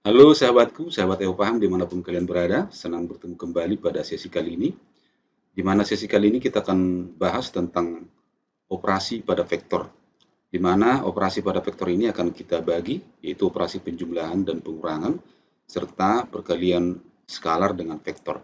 Halo sahabatku, sahabat EOPaham dimanapun kalian berada, senang bertemu kembali pada sesi kali ini. Di mana sesi kali ini kita akan bahas tentang operasi pada vektor. Di mana operasi pada vektor ini akan kita bagi, yaitu operasi penjumlahan dan pengurangan, serta perkalian skalar dengan vektor.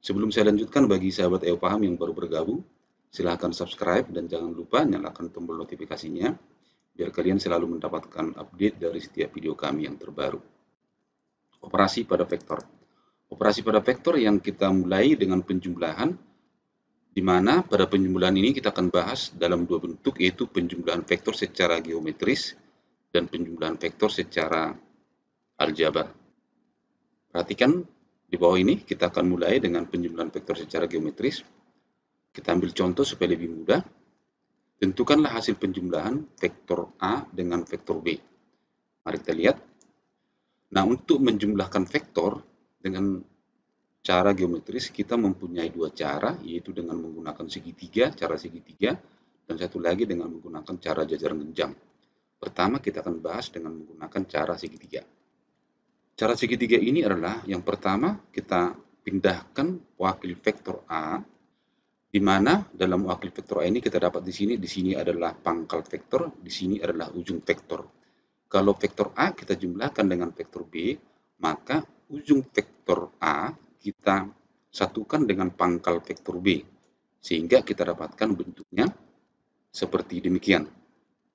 Sebelum saya lanjutkan, bagi sahabat EOPaham yang baru bergabung, silahkan subscribe dan jangan lupa nyalakan tombol notifikasinya, biar kalian selalu mendapatkan update dari setiap video kami yang terbaru. Operasi pada vektor. Operasi pada vektor yang kita mulai dengan penjumlahan, di mana pada penjumlahan ini kita akan bahas dalam dua bentuk, yaitu penjumlahan vektor secara geometris dan penjumlahan vektor secara aljabar. Perhatikan di bawah ini, kita akan mulai dengan penjumlahan vektor secara geometris. Kita ambil contoh supaya lebih mudah. Tentukanlah hasil penjumlahan vektor A dengan vektor B. Mari kita lihat. Nah, untuk menjumlahkan vektor dengan cara geometris, kita mempunyai dua cara, yaitu dengan menggunakan segitiga, cara segitiga, dan satu lagi dengan menggunakan cara jajaran genjang. Pertama, kita akan bahas dengan menggunakan cara segitiga. Cara segitiga ini adalah yang pertama, kita pindahkan wakil vektor A, di mana dalam wakil vektor A ini kita dapat di sini adalah pangkal vektor, di sini adalah ujung vektor. Kalau vektor A kita jumlahkan dengan vektor B, maka ujung vektor A kita satukan dengan pangkal vektor B, sehingga kita dapatkan bentuknya seperti demikian.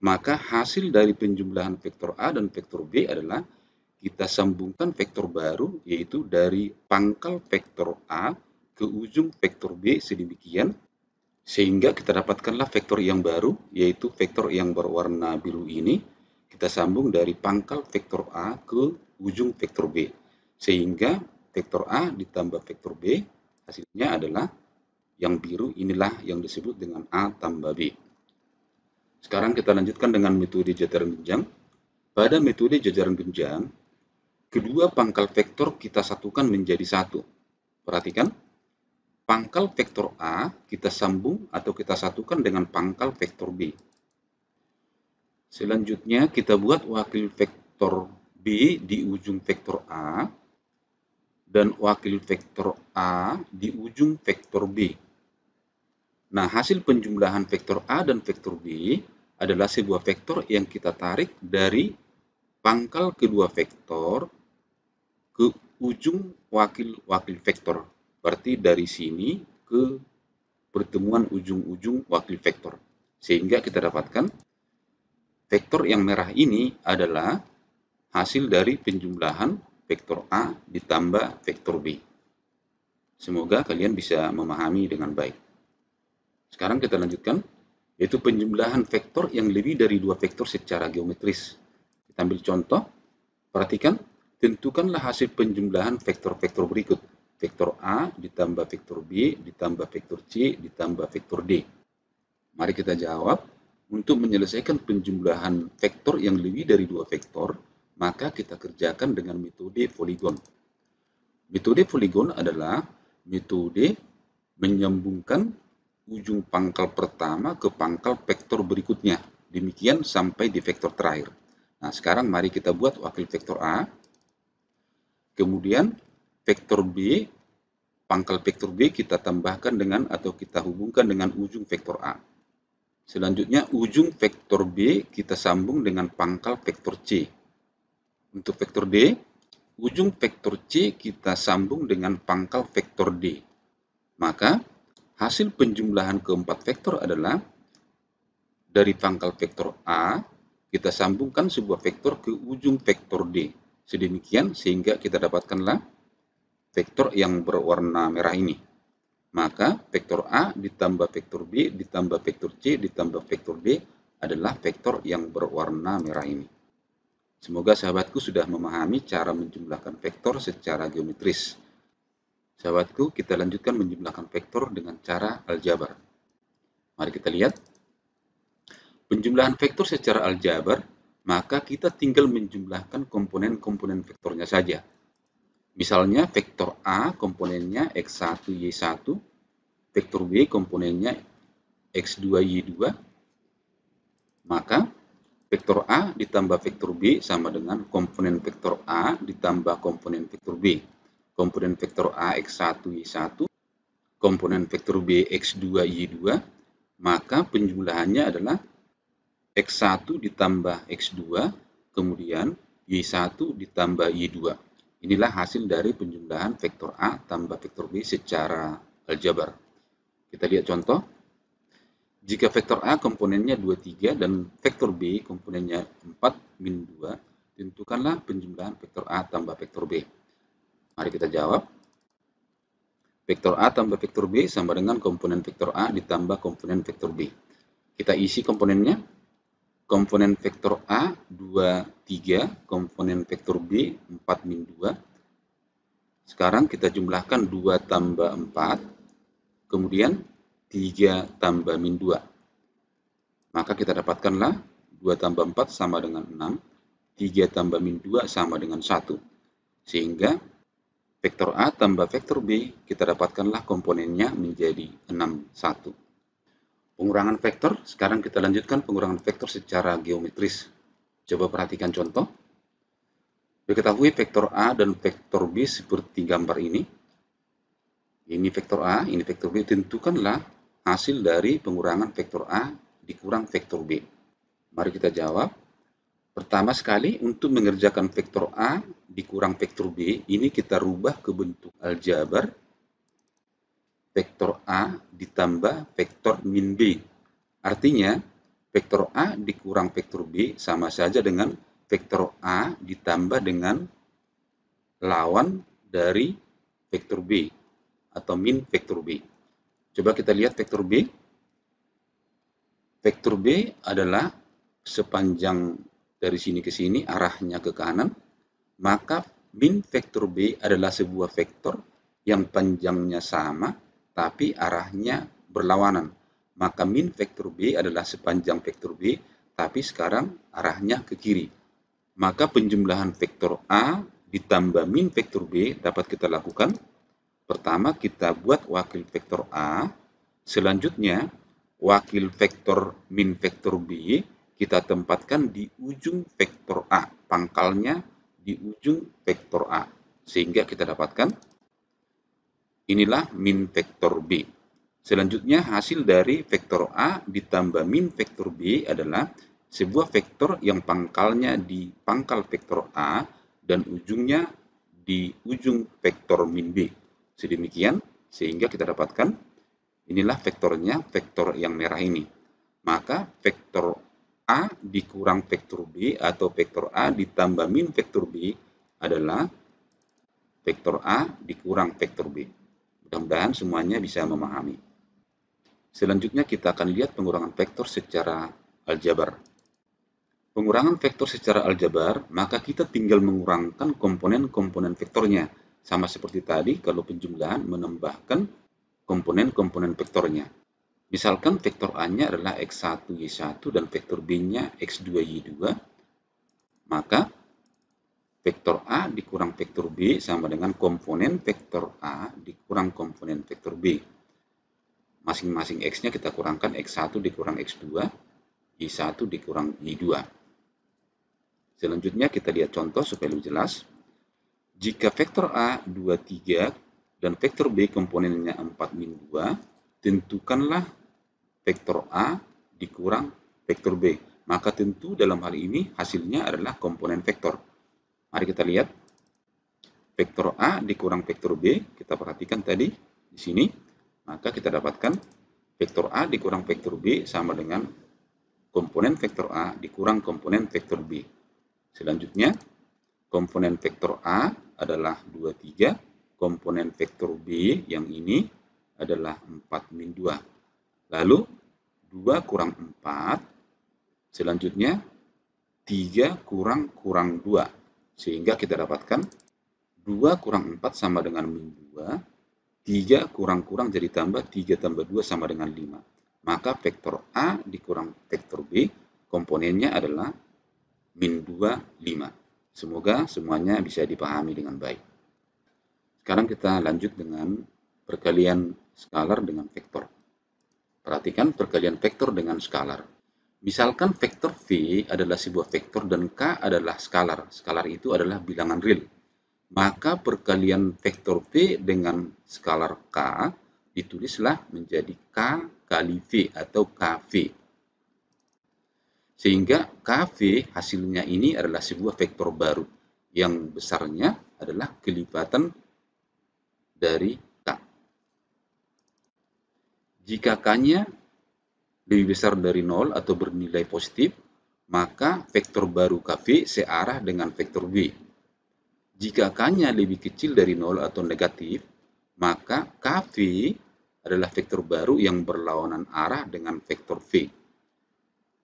Maka hasil dari penjumlahan vektor A dan vektor B adalah kita sambungkan vektor baru, yaitu dari pangkal vektor A ke ujung vektor B sedemikian, sehingga kita dapatkanlah vektor yang baru, yaitu vektor yang berwarna biru ini, kita sambung dari pangkal vektor A ke ujung vektor B. Sehingga vektor A ditambah vektor B, hasilnya adalah yang biru, inilah yang disebut dengan A tambah B. Sekarang kita lanjutkan dengan metode jajaran genjang. Pada metode jajaran genjang, kedua pangkal vektor kita satukan menjadi satu. Perhatikan, pangkal vektor A kita sambung atau kita satukan dengan pangkal vektor B. Selanjutnya kita buat wakil vektor B di ujung vektor A dan wakil vektor A di ujung vektor B. Nah, hasil penjumlahan vektor A dan vektor B adalah sebuah vektor yang kita tarik dari pangkal kedua vektor ke ujung wakil vektor. Berarti dari sini ke pertemuan ujung-ujung wakil vektor. Sehingga kita dapatkan vektor yang merah ini adalah hasil dari penjumlahan vektor A ditambah vektor B. Semoga kalian bisa memahami dengan baik. Sekarang kita lanjutkan, yaitu penjumlahan vektor yang lebih dari dua vektor secara geometris. Kita ambil contoh, perhatikan, tentukanlah hasil penjumlahan vektor-vektor berikut. Vektor A ditambah vektor B ditambah vektor C ditambah vektor D. Mari kita jawab. Untuk menyelesaikan penjumlahan vektor yang lebih dari dua vektor, maka kita kerjakan dengan metode poligon. Metode poligon adalah metode menyambungkan ujung pangkal pertama ke pangkal vektor berikutnya. Demikian sampai di vektor terakhir. Nah, sekarang mari kita buat wakil vektor A. Kemudian vektor B, pangkal vektor B kita tambahkan dengan atau kita hubungkan dengan ujung vektor A. Selanjutnya ujung vektor B kita sambung dengan pangkal vektor C. Untuk vektor D, ujung vektor C kita sambung dengan pangkal vektor D. Maka hasil penjumlahan keempat vektor adalah dari pangkal vektor A kita sambungkan sebuah vektor ke ujung vektor D. Sedemikian sehingga kita dapatkanlah vektor yang berwarna merah ini. Maka vektor A ditambah vektor B ditambah vektor C ditambah vektor D adalah vektor yang berwarna merah ini. Semoga sahabatku sudah memahami cara menjumlahkan vektor secara geometris. Sahabatku, kita lanjutkan menjumlahkan vektor dengan cara aljabar. Mari kita lihat. Penjumlahan vektor secara aljabar, maka kita tinggal menjumlahkan komponen-komponen vektornya saja. Misalnya vektor A komponennya X1, Y1, vektor B komponennya X2, Y2, maka Vektor A ditambah vektor B sama dengan komponen vektor A ditambah komponen vektor B. Komponen vektor A X1 Y1, komponen vektor B X2 Y2, maka penjumlahannya adalah X1 ditambah X2, kemudian Y1 ditambah Y2. Inilah hasil dari penjumlahan vektor A tambah vektor B secara aljabar. Kita lihat contoh. Jika vektor A komponennya 2, 3 dan vektor B komponennya 4, min 2, tentukanlah penjumlahan vektor A tambah vektor B. Mari kita jawab. Vektor A tambah vektor B sama dengan komponen vektor A ditambah komponen vektor B. Kita isi komponennya. Komponen vektor A 2, 3, komponen vektor B 4, min 2. Sekarang kita jumlahkan 2 tambah 4, kemudian 3 tambah min 2. Maka kita dapatkanlah 2 tambah 4 sama dengan 6, 3 tambah min 2 sama dengan 1. Sehingga vektor A tambah vektor B, kita dapatkanlah komponennya menjadi 6, 1. Pengurangan vektor, sekarang kita lanjutkan pengurangan vektor secara geometris. Coba perhatikan contoh. Diketahui vektor A dan vektor B seperti gambar ini. Ini vektor A, ini vektor B. Tentukanlah hasil dari pengurangan vektor A dikurang vektor B. Mari kita jawab. Pertama sekali, untuk mengerjakan vektor A dikurang vektor B, ini kita rubah ke bentuk aljabar. Vektor A ditambah vektor min B. Artinya, vektor A dikurang vektor B sama saja dengan vektor A ditambah dengan lawan dari vektor B atau min vektor B. Coba kita lihat vektor B. Vektor B adalah sepanjang dari sini ke sini, arahnya ke kanan. Maka min vektor B adalah sebuah vektor yang panjangnya sama, tapi arahnya berlawanan. Maka min vektor B adalah sepanjang vektor B, tapi sekarang arahnya ke kiri. Maka penjumlahan vektor A ditambah min vektor B dapat kita lakukan. Pertama, kita buat wakil vektor A. Selanjutnya, wakil vektor min vektor B kita tempatkan di ujung vektor A. Pangkalnya di ujung vektor A. Sehingga kita dapatkan inilah min vektor B. Selanjutnya, hasil dari vektor A ditambah min vektor B adalah sebuah vektor yang pangkalnya di pangkal vektor A dan ujungnya di ujung vektor min B. Sedemikian, sehingga kita dapatkan inilah vektornya, vektor yang merah ini. Maka vektor A dikurang vektor B atau vektor A ditambah min vektor B adalah vektor A dikurang vektor B. Mudah-mudahan semuanya bisa memahami. Selanjutnya kita akan lihat pengurangan vektor secara aljabar. Pengurangan vektor secara aljabar, maka kita tinggal mengurangkan komponen-komponen vektornya. Sama seperti tadi, kalau penjumlahan menambahkan komponen-komponen vektornya. Misalkan vektor A-nya adalah X1, Y1 dan vektor B-nya X2, Y2. Maka vektor A dikurang vektor B sama dengan komponen vektor A dikurang komponen vektor B. Masing-masing X-nya kita kurangkan X1 dikurang X2, Y1 dikurang Y2. Selanjutnya kita lihat contoh supaya lebih jelas. Jika vektor A 2, 3 dan vektor B komponennya 4, min 2, tentukanlah vektor A dikurang vektor B. Maka tentu dalam hal ini hasilnya adalah komponen vektor. Mari kita lihat. Vektor A dikurang vektor B, kita perhatikan tadi di sini. Maka kita dapatkan vektor A dikurang vektor B sama dengan komponen vektor A dikurang komponen vektor B. Selanjutnya, komponen vektor A adalah 2, 3. Komponen vektor B yang ini adalah 4, min 2. Lalu, 2 kurang 4. Selanjutnya, 3 kurang 2. Sehingga kita dapatkan 2 kurang 4 sama dengan min 2. 3 kurang-kurang jadi tambah, 3 tambah 2 sama dengan 5. Maka vektor A dikurang vektor B, komponennya adalah min 2, 5. Semoga semuanya bisa dipahami dengan baik. Sekarang kita lanjut dengan perkalian skalar dengan vektor. Perhatikan perkalian vektor dengan skalar. Misalkan vektor V adalah sebuah vektor dan K adalah skalar. Skalar itu adalah bilangan real. Maka perkalian vektor V dengan skalar K ditulislah menjadi K kali V atau KV. Sehingga KV hasilnya ini adalah sebuah vektor baru yang besarnya adalah kelipatan dari K. Jika K-nya lebih besar dari 0 atau bernilai positif, maka vektor baru KV searah dengan vektor V. Jika K-nya lebih kecil dari 0 atau negatif, maka KV adalah vektor baru yang berlawanan arah dengan vektor V.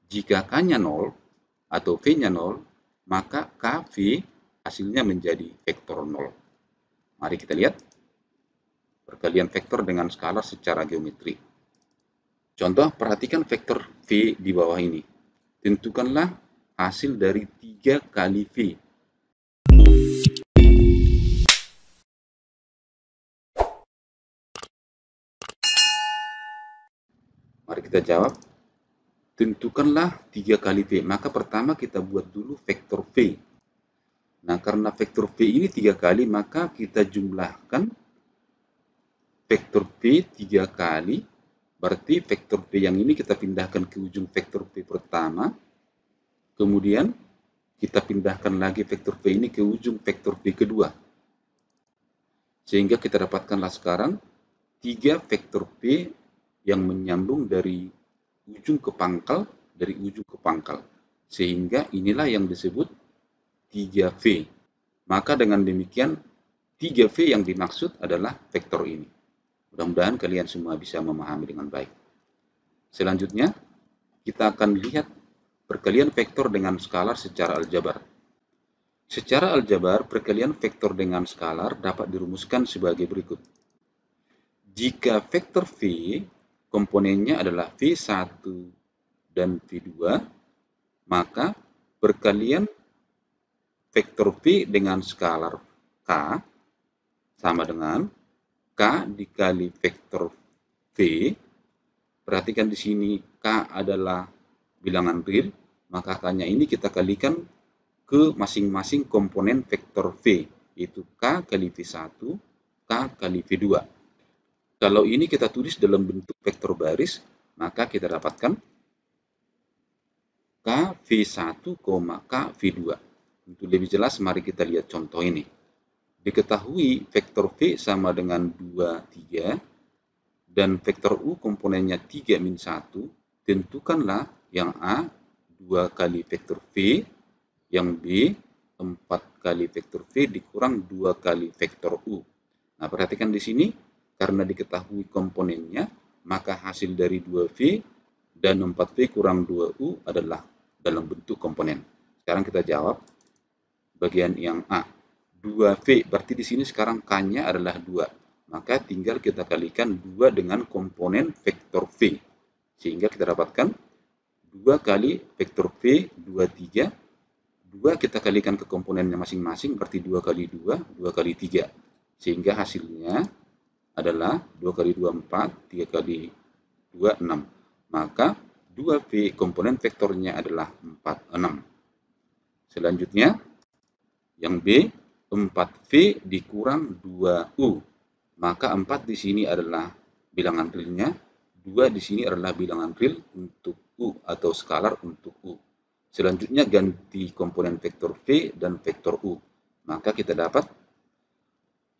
Jika K-nya 0 atau V-nya 0, maka KV hasilnya menjadi vektor 0. Mari kita lihat perkalian vektor dengan skalar secara geometri. Contoh, perhatikan vektor V di bawah ini. Tentukanlah hasil dari 3 kali V. Mari kita jawab. Tentukanlah 3 kali V. Maka pertama kita buat dulu vektor V. Nah, karena vektor V ini 3 kali, maka kita jumlahkan vektor V 3 kali. Berarti vektor V yang ini kita pindahkan ke ujung vektor V pertama. Kemudian kita pindahkan lagi vektor V ini ke ujung vektor V kedua. Sehingga kita dapatkanlah sekarang 3 vektor V yang menyambung dari ujung ke pangkal, Sehingga inilah yang disebut 3V. Maka dengan demikian 3V yang dimaksud adalah vektor ini. Mudah-mudahan kalian semua bisa memahami dengan baik. Selanjutnya, kita akan lihat perkalian vektor dengan skalar secara aljabar. Secara aljabar, perkalian vektor dengan skalar dapat dirumuskan sebagai berikut. Jika vektor V komponennya adalah V1 dan V2, maka perkalian vektor V dengan skalar K sama dengan K dikali vektor V. Perhatikan di sini K adalah bilangan real, maka K-nya ini kita kalikan ke masing-masing komponen vektor V, yaitu K kali V1, K kali V2. Kalau ini kita tulis dalam bentuk vektor baris, maka kita dapatkan K V1, K V2. Untuk lebih jelas, mari kita lihat contoh ini. Diketahui vektor V sama dengan 2, 3, dan vektor U komponennya 3 min 1, tentukanlah yang A 2 kali vektor V, yang B 4 kali vektor V dikurang 2 kali vektor U. Nah, perhatikan di sini, karena diketahui komponennya, maka hasil dari 2V dan 4V kurang 2U adalah dalam bentuk komponen. Sekarang kita jawab bagian yang A. 2V, berarti di sini sekarang K-nya adalah 2. Maka tinggal kita kalikan 2 dengan komponen vektor V. Sehingga kita dapatkan 2 kali vektor V, 2, 3. 2 kita kalikan ke komponennya masing-masing, berarti 2 kali 2, 2 kali 3. Sehingga hasilnya adalah 2 kali 2, 4, 3 kali 2, 6. Maka 2V komponen vektornya adalah 4, 6. Selanjutnya, yang B, 4V dikurang 2U. Maka 4 di sini adalah bilangan realnya, 2 di sini adalah bilangan real untuk U atau skalar untuk U. Selanjutnya ganti komponen vektor V dan vektor U. Maka kita dapat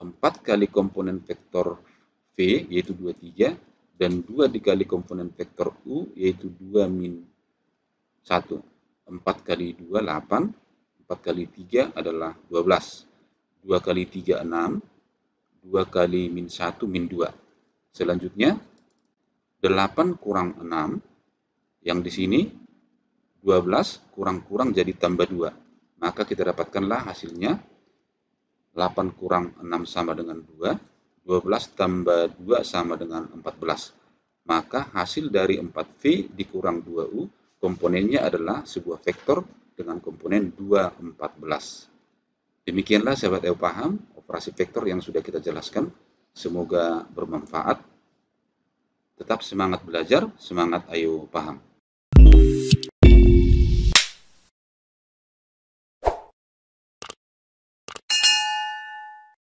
4 kali komponen vektor V yaitu 2, 3 dan 2 dikali komponen vektor U yaitu 2 min 1. 4 kali 2, 8. 4 kali 3 adalah 12. 2 kali 3, 6. 2 kali min 1, min 2. Selanjutnya, 8 kurang 6. Yang di sini, 12 kurang-kurang jadi tambah 2. Maka kita dapatkanlah hasilnya, 8 kurang 6 sama dengan 2. 12 tambah 2 sama dengan 14. Maka hasil dari 4V dikurang 2U, komponennya adalah sebuah vektor dengan komponen 2, 14. Demikianlah sahabat EU Paham, operasi vektor yang sudah kita jelaskan. Semoga bermanfaat. Tetap semangat belajar, semangat ayo paham.